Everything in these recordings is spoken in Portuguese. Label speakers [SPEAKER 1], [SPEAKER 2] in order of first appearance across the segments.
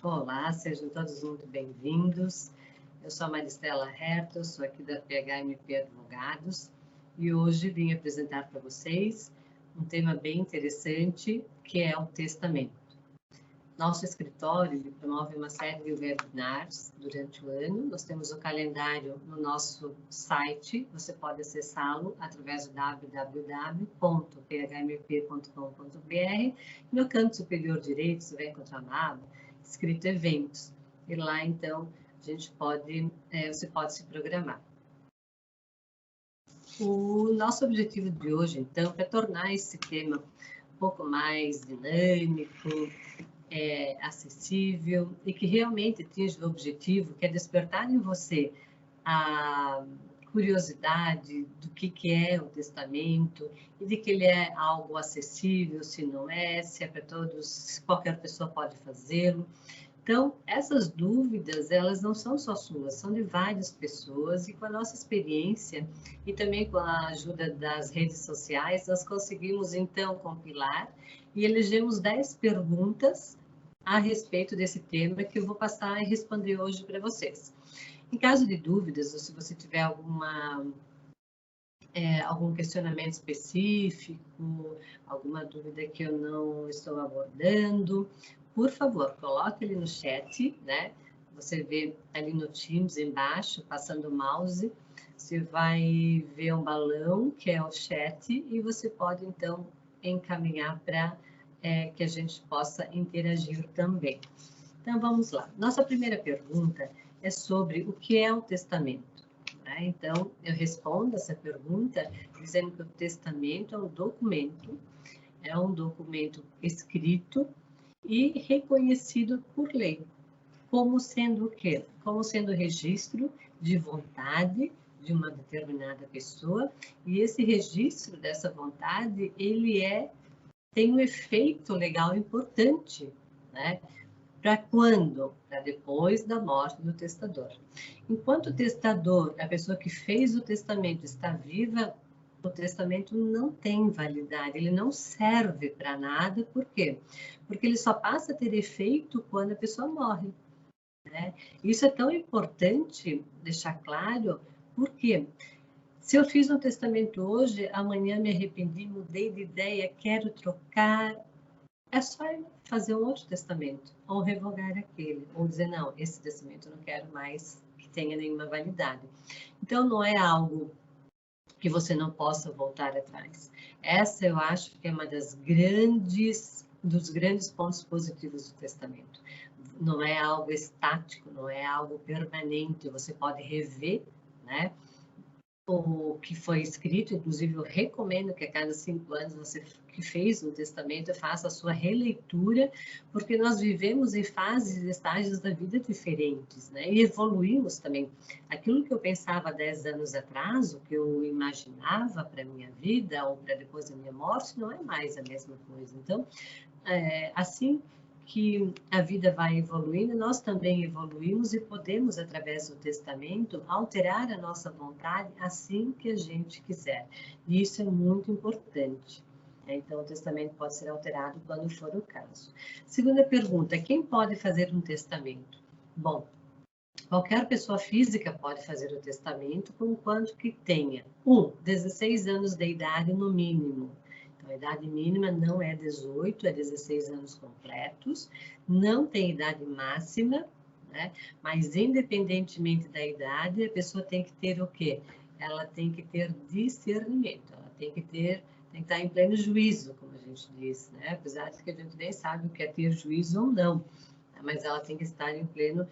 [SPEAKER 1] Olá, sejam todos muito bem-vindos. Eu sou a Maristela Hertel, sou aqui da PHMP Advogados e hoje vim apresentar para vocês um tema bem interessante, que é o testamento. Nosso escritório promove uma série de webinars durante o ano. Nós temos o calendário no nosso site, você pode acessá-lo através do www.phmp.com.br. No canto superior direito, você vai encontrar uma aba escrito eventos. E lá, então, você pode se programar. O nosso objetivo de hoje, então, é tornar esse tema um pouco mais dinâmico, acessível e que realmente atinja o objetivo, que é despertar em você a curiosidade do que é o testamento e de que ele é algo acessível, se não é, se é para todos, se qualquer pessoa pode fazê-lo. Então, essas dúvidas, elas não são só suas, são de várias pessoas e com a nossa experiência e também com a ajuda das redes sociais, nós conseguimos, então, compilar e elegemos 10 perguntas a respeito desse tema que eu vou passar e responder hoje para vocês. Em caso de dúvidas, ou se você tiver algum questionamento específico, alguma dúvida que eu não estou abordando, por favor, coloque ele no chat, né? Você vê ali no Teams embaixo, passando o mouse, você vai ver um balão, que é o chat, e você pode, então, encaminhar para que a gente possa interagir também. Então, vamos lá. Nossa primeira pergunta é sobre o que é o testamento. Então, eu respondo essa pergunta dizendo que o testamento é um documento escrito e reconhecido por lei, como sendo o quê? Como sendo registro de vontade de uma determinada pessoa, e esse registro dessa vontade, ele tem um efeito legal importante, né? Para quando? Para depois da morte do testador. Enquanto o testador, a pessoa que fez o testamento, está viva, o testamento não tem validade, ele não serve para nada. Por quê? Porque ele só passa a ter efeito quando a pessoa morre, né? Isso é tão importante deixar claro, porque se eu fiz um testamento hoje, amanhã me arrependi, mudei de ideia, quero trocar, é só fazer um outro testamento, ou revogar aquele, ou dizer, não, esse testamento eu não quero mais que tenha nenhuma validade. Então, não é algo que você não possa voltar atrás. Essa, eu acho que é uma dos grandes pontos positivos do testamento. Não é algo estático, não é algo permanente, você pode rever, né? O que foi escrito, inclusive eu recomendo que a cada 5 anos você que fez um testamento faça a sua releitura, porque nós vivemos em fases e estágios da vida diferentes, né? E evoluímos também. Aquilo que eu pensava 10 anos atrás, o que eu imaginava para a minha vida ou para depois da minha morte, não é mais a mesma coisa. Então, assim que a vida vai evoluindo, nós também evoluímos e podemos, através do testamento, alterar a nossa vontade assim que a gente quiser. E isso é muito importante. Então, o testamento pode ser alterado quando for o caso. Segunda pergunta, quem pode fazer um testamento? Bom, qualquer pessoa física pode fazer o testamento, conquanto que tenha 16 anos de idade no mínimo. A idade mínima não é 18, é 16 anos completos, não tem idade máxima, né? Mas independentemente da idade, a pessoa tem que ter o quê? Ela tem que ter discernimento, ela tem que estar em pleno juízo, como a gente diz, né? Apesar de que a gente nem sabe o que é ter juízo ou não, mas ela tem que estar em pleno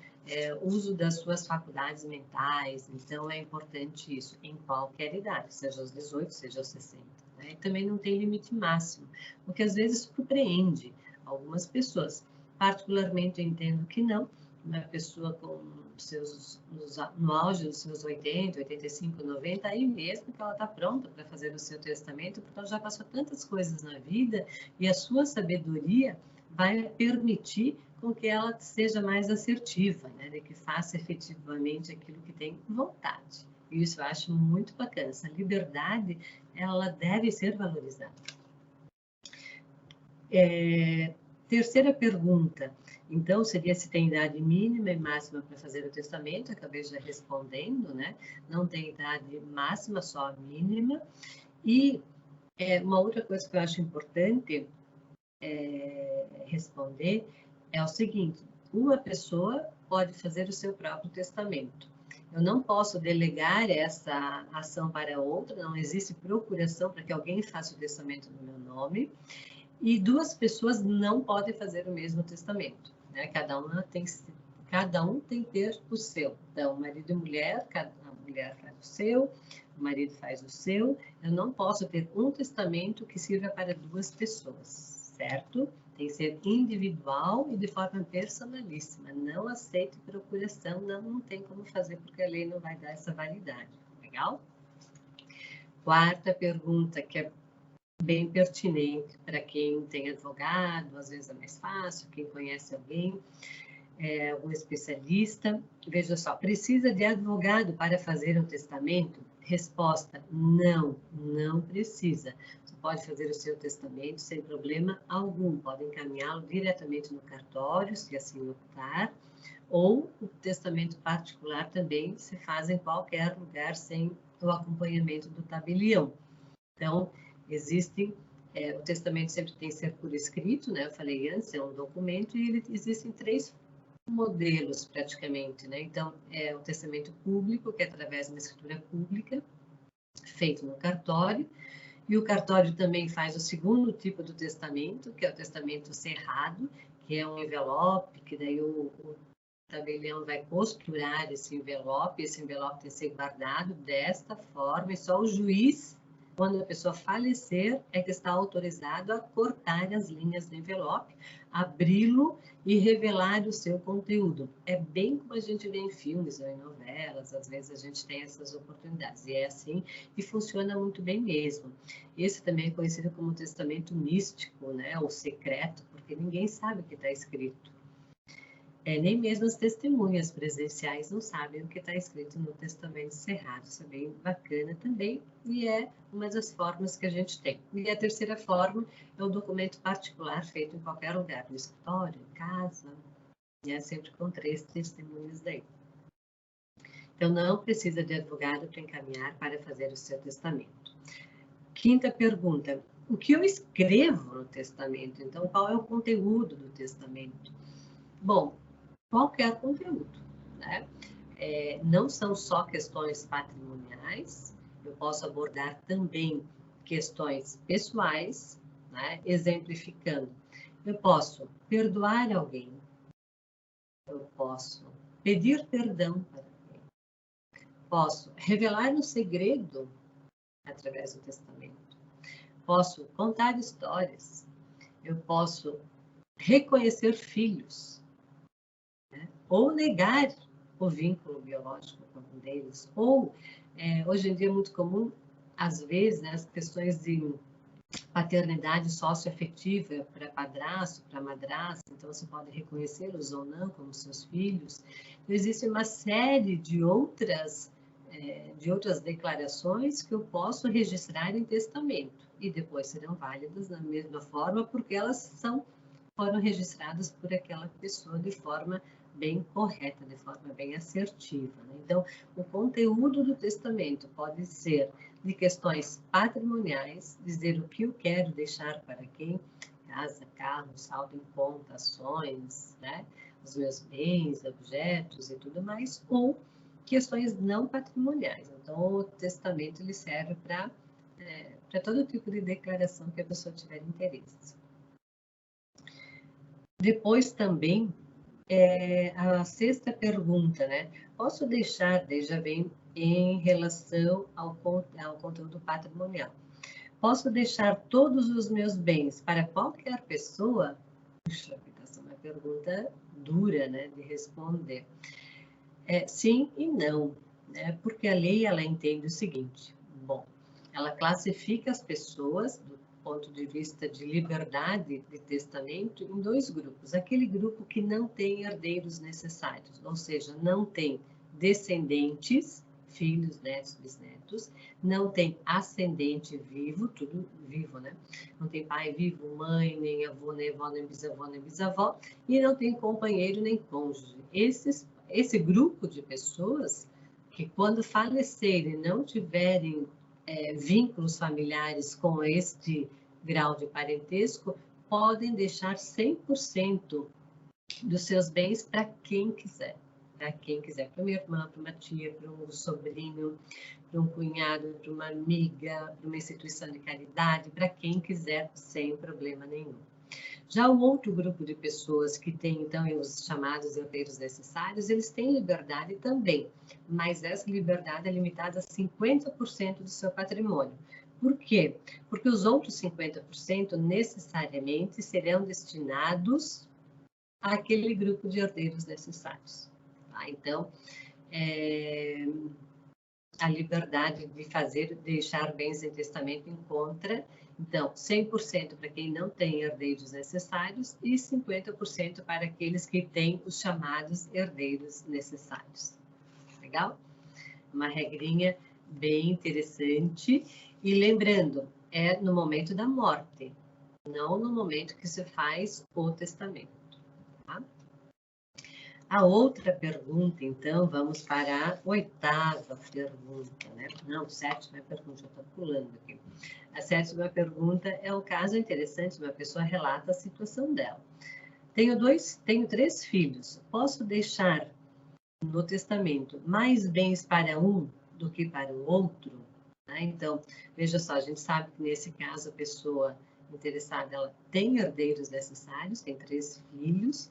[SPEAKER 1] uso das suas faculdades mentais, então é importante isso, em qualquer idade, seja aos 18, seja aos 60. E também não tem limite máximo, o que às vezes surpreende algumas pessoas. Particularmente, eu entendo que não. Uma pessoa no auge dos seus 80, 85, 90, aí mesmo que ela está pronta para fazer o seu testamento, porque ela já passou tantas coisas na vida e a sua sabedoria vai permitir com que ela seja mais assertiva, né? De que faça efetivamente aquilo que tem vontade. E isso eu acho muito bacana. Essa liberdade, ela deve ser valorizada. Terceira pergunta. Então, seria se tem idade mínima e máxima para fazer o testamento, acabei já respondendo, né? Não tem idade máxima, só a mínima. E uma outra coisa que eu acho importante responder é o seguinte: uma pessoa pode fazer o seu próprio testamento. Eu não posso delegar essa ação para outra, não existe procuração para que alguém faça o testamento no meu nome, e duas pessoas não podem fazer o mesmo testamento, né? Cada um tem que ter o seu. Então, marido e mulher, a mulher faz o seu, o marido faz o seu. Eu não posso ter um testamento que sirva para duas pessoas, certo? Tem que ser individual e de forma personalíssima. Não aceite procuração, não tem como fazer, porque a lei não vai dar essa validade. Legal? Quarta pergunta, que é bem pertinente para quem tem advogado, às vezes é mais fácil, quem conhece alguém, algum especialista. Veja só, precisa de advogado para fazer um testamento? Resposta: não, não precisa. Você pode fazer o seu testamento sem problema algum, pode encaminhá-lo diretamente no cartório, se assim optar, ou o testamento particular também se faz em qualquer lugar sem o acompanhamento do tabelião. Então, o testamento sempre tem que ser por escrito, né? Eu falei antes, é um documento e existem 3 modelos praticamente, né? Então, é o testamento público, que é através de uma escritura pública, feito no cartório, e o cartório também faz o segundo tipo do testamento, que é o testamento cerrado, que é um envelope, que daí o tabelião vai costurar esse envelope tem que ser guardado desta forma, e só o juiz, quando a pessoa falecer, é que está autorizado a cortar as linhas do envelope, abri-lo e revelar o seu conteúdo. É bem como a gente vê em filmes ou em novelas, às vezes a gente tem essas oportunidades, e é assim, e funciona muito bem mesmo. Esse também é conhecido como testamento místico, né, ou secreto, porque ninguém sabe o que está escrito. Nem mesmo as testemunhas presenciais não sabem o que está escrito no testamento cerrado. Isso é bem bacana também, e é uma das formas que a gente tem. E a terceira forma é o documento particular feito em qualquer lugar, no escritório, em casa, e é sempre com 3 testemunhas daí. Então, não precisa de advogado para encaminhar para fazer o seu testamento. Quinta pergunta: o que eu escrevo no testamento? Então, qual é o conteúdo do testamento? Bom, qualquer conteúdo, né? Não são só questões patrimoniais, eu posso abordar também questões pessoais, né? Exemplificando, eu posso perdoar alguém, eu posso pedir perdão para alguém, posso revelar um segredo através do testamento, posso contar histórias, eu posso reconhecer filhos, ou negar o vínculo biológico com um deles, ou hoje em dia é muito comum, às vezes, né, as questões de paternidade socioafetiva para padrasto, para madrasta, então você pode reconhecê-los ou não como seus filhos. Então, existe uma série de outras declarações que eu posso registrar em testamento e depois serão válidas da mesma forma, porque elas foram registradas por aquela pessoa de forma bem correta, de forma bem assertiva, né? Então, o conteúdo do testamento pode ser de questões patrimoniais, dizer o que eu quero deixar para quem, casa, carro, saldo em conta, ações, né? Os meus bens, objetos e tudo mais, ou questões não patrimoniais. Então, o testamento ele serve para todo tipo de declaração que a pessoa tiver interesse. Depois também, a sexta pergunta, né? Posso deixar, daí já vem em relação ao conteúdo patrimonial. Posso deixar todos os meus bens para qualquer pessoa? Puxa, essa é uma pergunta dura, né, de responder. Sim e não, né? Porque a lei, ela entende o seguinte, bom, ela classifica as pessoas do ponto de vista de liberdade de testamento em 2 grupos. Aquele grupo que não tem herdeiros necessários, ou seja, não tem descendentes filhos, netos, bisnetos, não tem ascendente vivo, tudo vivo, né? Não tem pai vivo, mãe, nem avô, nem avó, nem bisavó, e não tem companheiro nem cônjuge. Esse grupo de pessoas que, quando falecerem, não tiverem vínculos familiares com este grau de parentesco, podem deixar 100% dos seus bens para quem quiser. Para quem quiser, para uma irmã, para uma tia, para um sobrinho, para um cunhado, para uma amiga, para uma instituição de caridade, para quem quiser, sem problema nenhum. Já o outro grupo de pessoas que tem, então, os chamados herdeiros necessários, eles têm liberdade também, mas essa liberdade é limitada a 50% do seu patrimônio. Por quê? Porque os outros 50% necessariamente serão destinados àquele grupo de herdeiros necessários. Tá? Então, a liberdade de deixar bens em testamento encontra, então, 100% para quem não tem herdeiros necessários e 50% para aqueles que têm os chamados herdeiros necessários. Legal? Uma regrinha bem interessante. E lembrando, é no momento da morte, não no momento que se faz o testamento. Tá? A outra pergunta, então, vamos para a 8ª pergunta, né? Não, 7ª pergunta, já estou pulando aqui. A 7ª pergunta é um caso interessante, uma pessoa relata a situação dela. Tenho 3 filhos, posso deixar no testamento mais bens para um do que para o outro? Né? Então, veja só, a gente sabe que nesse caso a pessoa interessada, ela tem herdeiros necessários, tem 3 filhos,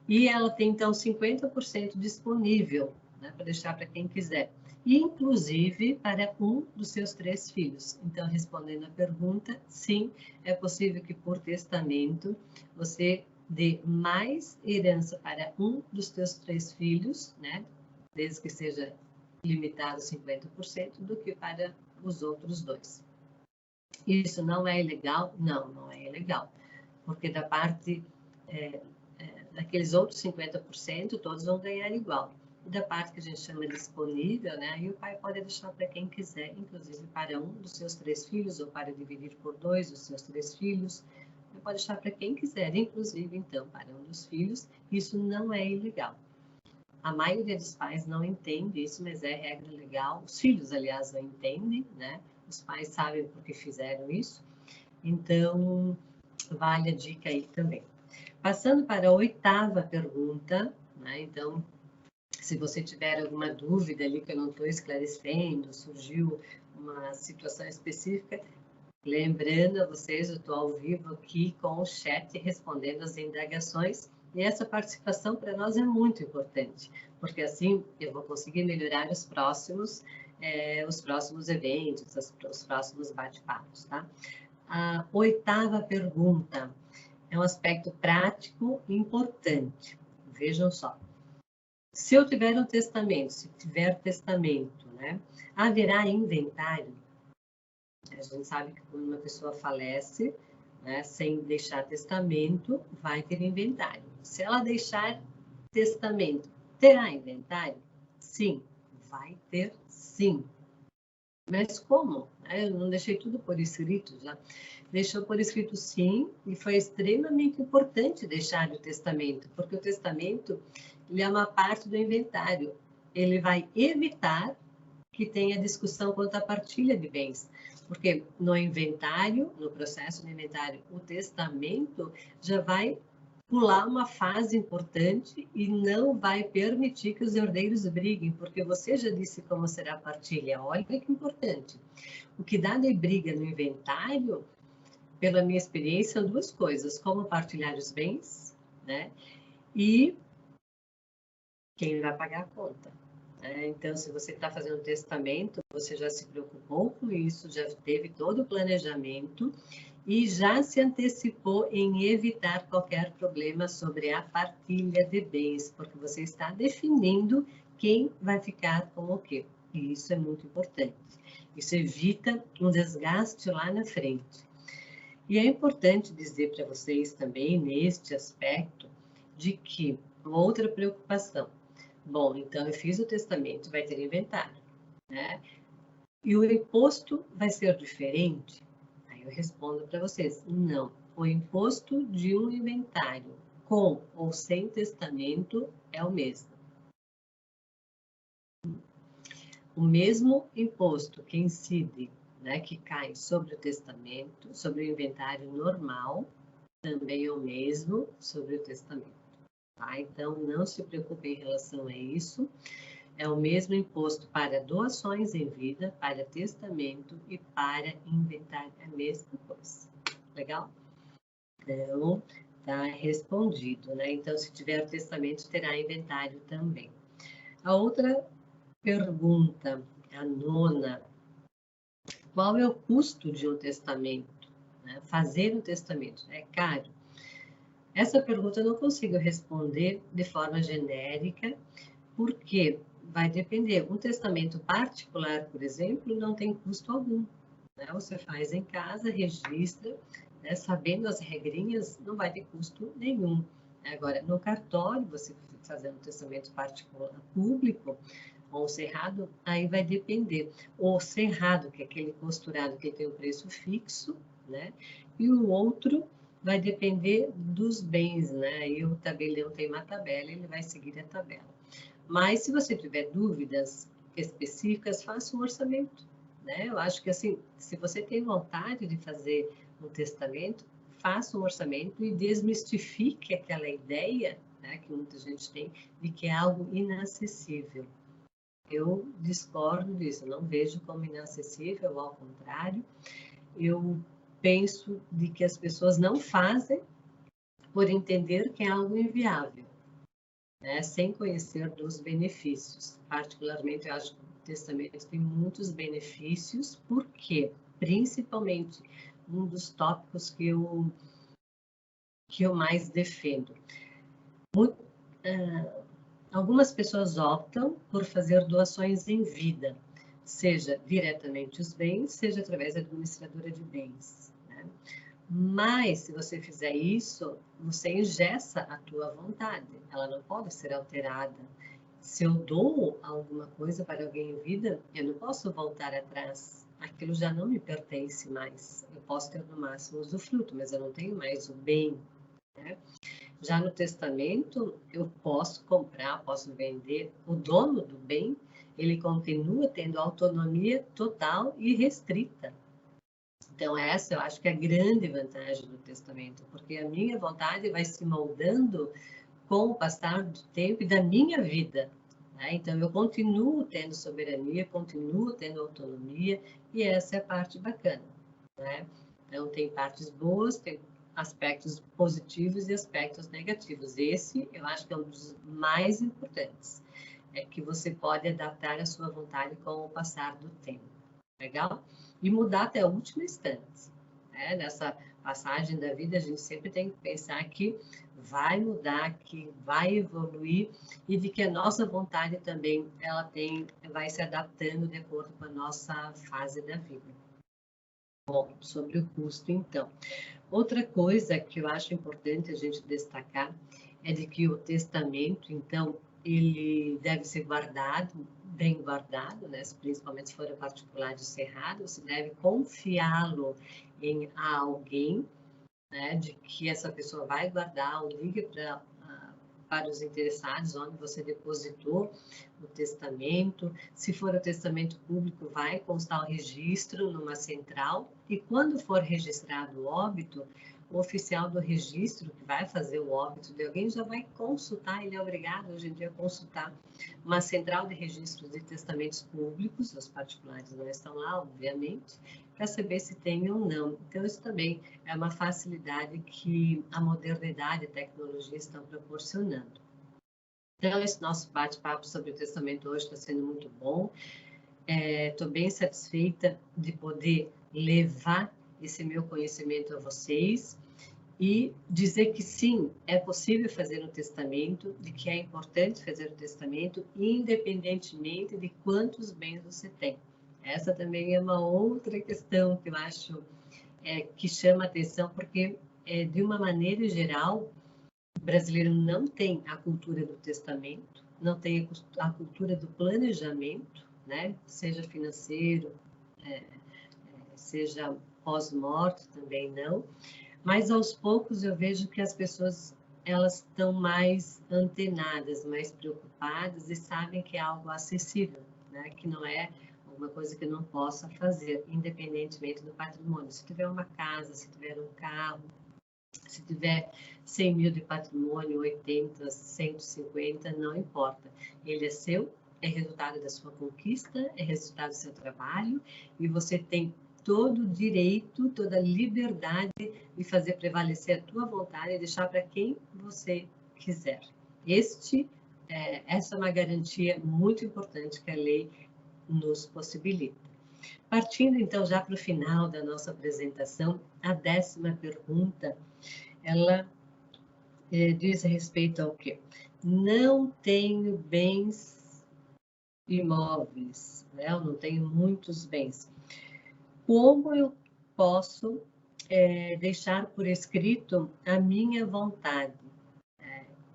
[SPEAKER 1] e ela tem, então, 50% disponível, né, para deixar para quem quiser, inclusive para um dos seus 3 filhos. Então, respondendo a pergunta, sim, é possível que por testamento você dê mais herança para um dos seus 3 filhos, né, desde que seja limitado 50%, do que para os outros 2. Isso não é ilegal? Não, não é ilegal, porque da parte daqueles outros 50%, todos vão ganhar igual. E da parte que a gente chama disponível, né, aí o pai pode deixar para quem quiser, inclusive para um dos seus 3 filhos, ou para dividir por 2 os seus 3 filhos. Ele pode deixar para quem quiser, inclusive, então, para um dos filhos. Isso não é ilegal. A maioria dos pais não entende isso, mas é regra legal. Os filhos, aliás, não entendem, né? Os pais sabem por que fizeram isso. Então, vale a dica aí também. Passando para a 8ª pergunta, né? Então, se você tiver alguma dúvida ali que eu não estou esclarecendo, surgiu uma situação específica, lembrando a vocês, eu estou ao vivo aqui com o chat respondendo as indagações, e essa participação para nós é muito importante, porque assim eu vou conseguir melhorar os próximos eventos, os próximos bate-papos, tá? A 8ª pergunta é um aspecto prático e importante. Vejam só. Se eu tiver um testamento, se tiver testamento, né, haverá inventário? A gente sabe que quando uma pessoa falece, né, sem deixar testamento, vai ter inventário. Se ela deixar testamento, terá inventário? Sim, vai ter sim. Mas como? Eu não deixei tudo por escrito já. Deixou por escrito sim, e foi extremamente importante deixar o testamento, porque o testamento ele é uma parte do inventário. Ele vai evitar que tenha discussão quanto à partilha de bens. Porque no inventário, no processo de inventário, o testamento já vai pular uma fase importante e não vai permitir que os herdeiros briguem, porque você já disse como será a partilha. Olha que importante. O que dá de briga no inventário, pela minha experiência, são 2 coisas: como partilhar os bens, né? E quem vai pagar a conta. Então, se você está fazendo um testamento, você já se preocupou com isso, já teve todo o planejamento e já se antecipou em evitar qualquer problema sobre a partilha de bens, porque você está definindo quem vai ficar com o quê. E isso é muito importante. Isso evita um desgaste lá na frente. E é importante dizer para vocês também, neste aspecto, de que outra preocupação. Bom, então eu fiz o testamento, vai ter inventário. né? E o imposto vai ser diferente? Aí eu respondo para vocês, não. O imposto de um inventário com ou sem testamento é o mesmo. O mesmo imposto que incide, né, que cai sobre o testamento, sobre o inventário normal, também é o mesmo sobre o testamento. Tá? Então, não se preocupe em relação a isso. É o mesmo imposto para doações em vida, para testamento e para inventário. É a mesma coisa. Legal? Então, tá respondido, né? Então, se tiver testamento, terá inventário também. A outra pergunta, a nona, qual é o custo de um testamento? Né? Fazer um testamento é caro? Essa pergunta eu não consigo responder de forma genérica, porque vai depender. Um testamento particular, por exemplo, não tem custo algum. Né? Você faz em casa, registra, né? Sabendo as regrinhas, não vai ter custo nenhum. Agora, no cartório, você fazendo um testamento particular público, ou cerrado, aí vai depender. O cerrado, que é aquele costurado que tem o preço fixo, né? E o outro vai depender dos bens, né? E o tabelião tem uma tabela, ele vai seguir a tabela. Mas se você tiver dúvidas específicas, faça um orçamento, né? Eu acho que assim, se você tem vontade de fazer um testamento, faça um orçamento e desmistifique aquela ideia, né, que muita gente tem, de que é algo inacessível. Eu discordo disso, não vejo como inacessível, ao contrário, eu penso de que as pessoas não fazem por entender que é algo inviável, né? Sem conhecer dos benefícios. Particularmente, eu acho que o testamento tem muitos benefícios, porque, principalmente, um dos tópicos que eu mais defendo. Algumas pessoas optam por fazer doações em vida, seja diretamente os bens, seja através da administradora de bens, né? Mas, se você fizer isso, você engessa a tua vontade, ela não pode ser alterada. Se eu dou alguma coisa para alguém em vida, eu não posso voltar atrás. Aquilo já não me pertence mais. Eu posso ter no máximo usufruto, mas eu não tenho mais o bem, né? Já no testamento, eu posso comprar, posso vender. O dono do bem, ele continua tendo autonomia total e restrita. Então, essa eu acho que é a grande vantagem do testamento, porque a minha vontade vai se moldando com o passar do tempo e da minha vida, né? Então, eu continuo tendo soberania, continuo tendo autonomia, e essa é a parte bacana, né? Então, tem partes boas, tem aspectos positivos e aspectos negativos. Esse, eu acho que é um dos mais importantes, é que você pode adaptar a sua vontade com o passar do tempo. Legal? E mudar até o último instante, né? Nessa passagem da vida, a gente sempre tem que pensar que vai mudar, que vai evoluir e de que a nossa vontade também vai se adaptando de acordo com a nossa fase da vida. Bom, sobre o custo, então. Outra coisa que eu acho importante a gente destacar é de que o testamento, então, ele deve ser guardado, bem guardado, né? Principalmente se for a particular de cerrado, você deve confiá-lo em alguém, né? De que essa pessoa vai guardar, ou ligue para os interessados, onde você depositou o testamento. Se for o testamento público, vai constar o registro numa central, e quando for registrado o óbito, o oficial do registro que vai fazer o óbito de alguém já vai consultar, ele é obrigado hoje em dia a consultar uma central de registros de testamentos públicos, os particulares não estão lá, obviamente, para saber se tem ou não. Então, isso também é uma facilidade que a modernidade e a tecnologia estão proporcionando. Então, esse nosso bate-papo sobre o testamento hoje está sendo muito bom. Estou bem satisfeita de poder levar esse meu conhecimento a vocês e dizer que sim, é possível fazer um testamento, de que é importante fazer o testamento, independentemente de quantos bens você tem. Essa também é uma outra questão que eu acho que chama atenção, porque, de uma maneira geral, o brasileiro não tem a cultura do testamento, não tem a cultura do planejamento, né? Seja financeiro, seja pós-morte, também não. Mas aos poucos eu vejo que as pessoas elas estão mais antenadas, mais preocupadas e sabem que é algo acessível, né? Que não é uma coisa que não possa fazer, independentemente do patrimônio. Se tiver uma casa, se tiver um carro, se tiver 100 mil de patrimônio, 80, 150, não importa. Ele é seu, é resultado da sua conquista, é resultado do seu trabalho e você tem todo o direito, toda a liberdade de fazer prevalecer a tua vontade e deixar para quem você quiser. Essa é uma garantia muito importante que a lei nos possibilita. Partindo então já para o final da nossa apresentação, a 10ª pergunta, ela diz respeito ao quê? Não tenho bens imóveis, né? Eu não tenho muitos bens. Como eu posso deixar por escrito a minha vontade?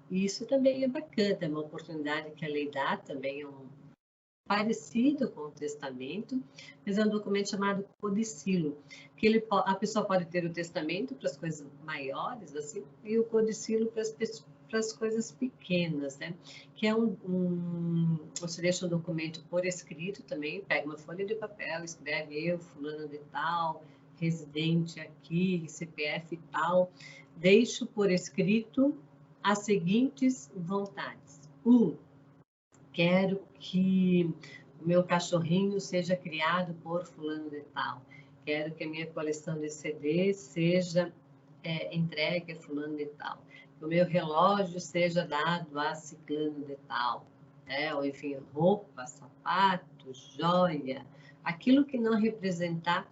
[SPEAKER 1] Isso também é bacana, é uma oportunidade que a lei dá, também é parecido com o testamento, mas é um documento chamado codicilo, que a pessoa pode ter o testamento para as coisas maiores, assim, e o codicilo para as coisas pequenas, né? Que é você deixa um documento por escrito também, pega uma folha de papel, escreve eu, fulano de tal, residente aqui, CPF e tal, deixo por escrito as seguintes vontades. Quero que o meu cachorrinho seja criado por fulano de tal. Quero que a minha coleção de CDs seja entregue a fulano de tal. Que o meu relógio seja dado a ciclano de tal. Ou enfim, roupa, sapato, joia. Aquilo que não representar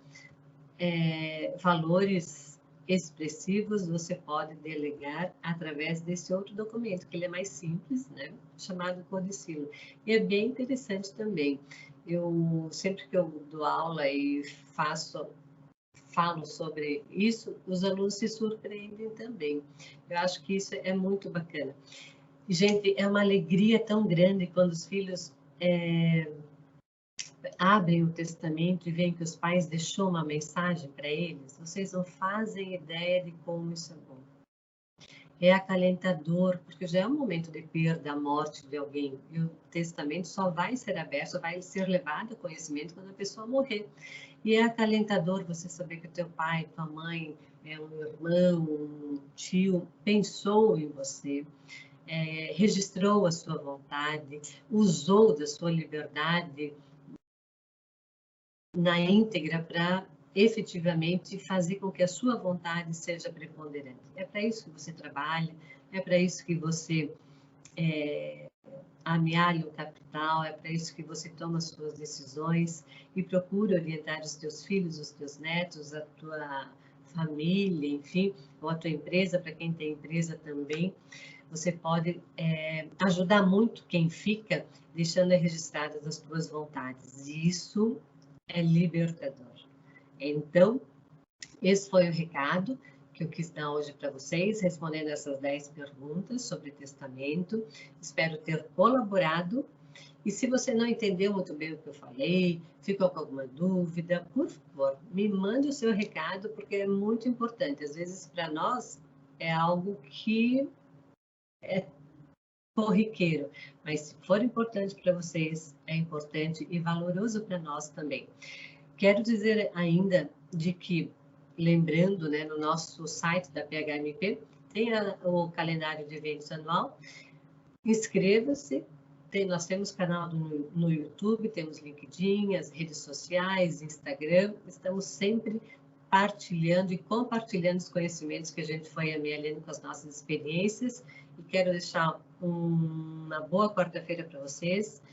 [SPEAKER 1] valores expressivos, você pode delegar através desse outro documento, que ele é mais simples, né? Chamado codicilo. E é bem interessante também. Eu, sempre que eu dou aula e falo sobre isso, os alunos se surpreendem também. Eu acho que isso é muito bacana. E, gente, é uma alegria tão grande quando os filhos abrem o testamento e veem que os pais deixou uma mensagem para eles, vocês não fazem ideia de como isso é bom. É acalentador, porque já é um momento de perda, a morte de alguém, e o testamento só vai ser aberto, vai ser levado a conhecimento quando a pessoa morrer. E é acalentador você saber que o teu pai, tua mãe, um irmão, um tio, pensou em você, registrou a sua vontade, usou da sua liberdade na íntegra para efetivamente fazer com que a sua vontade seja preponderante. É para isso que você trabalha, é para isso que você amealha o capital, é para isso que você toma as suas decisões e procura orientar os teus filhos, os teus netos, a tua família, enfim, ou a tua empresa, para quem tem empresa também. Você pode ajudar muito quem fica deixando registradas as tuas vontades. E isso é libertador. Então, esse foi o recado que eu quis dar hoje para vocês, respondendo essas 10 perguntas sobre testamento. Espero ter colaborado. E se você não entendeu muito bem o que eu falei, ficou com alguma dúvida, por favor, me mande o seu recado, porque é muito importante. Às vezes, para nós, é algo que é corriqueiro, mas se for importante para vocês, é importante e valoroso para nós também. Quero dizer ainda de que, lembrando, né, no nosso site da PHMP, tem o calendário de eventos anual, inscreva-se, nós temos canal no YouTube, temos LinkedIn, as redes sociais, Instagram, estamos sempre partilhando e compartilhando os conhecimentos que a gente foi amealhando com as nossas experiências, e quero deixar uma boa quarta-feira para vocês.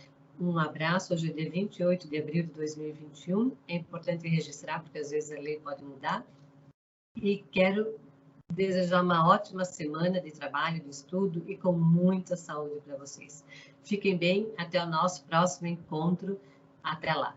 [SPEAKER 1] Um abraço, hoje é dia 28 de abril de 2021, é importante registrar, porque às vezes a lei pode mudar, e quero desejar uma ótima semana de trabalho, de estudo e com muita saúde para vocês. Fiquem bem, até o nosso próximo encontro, até lá!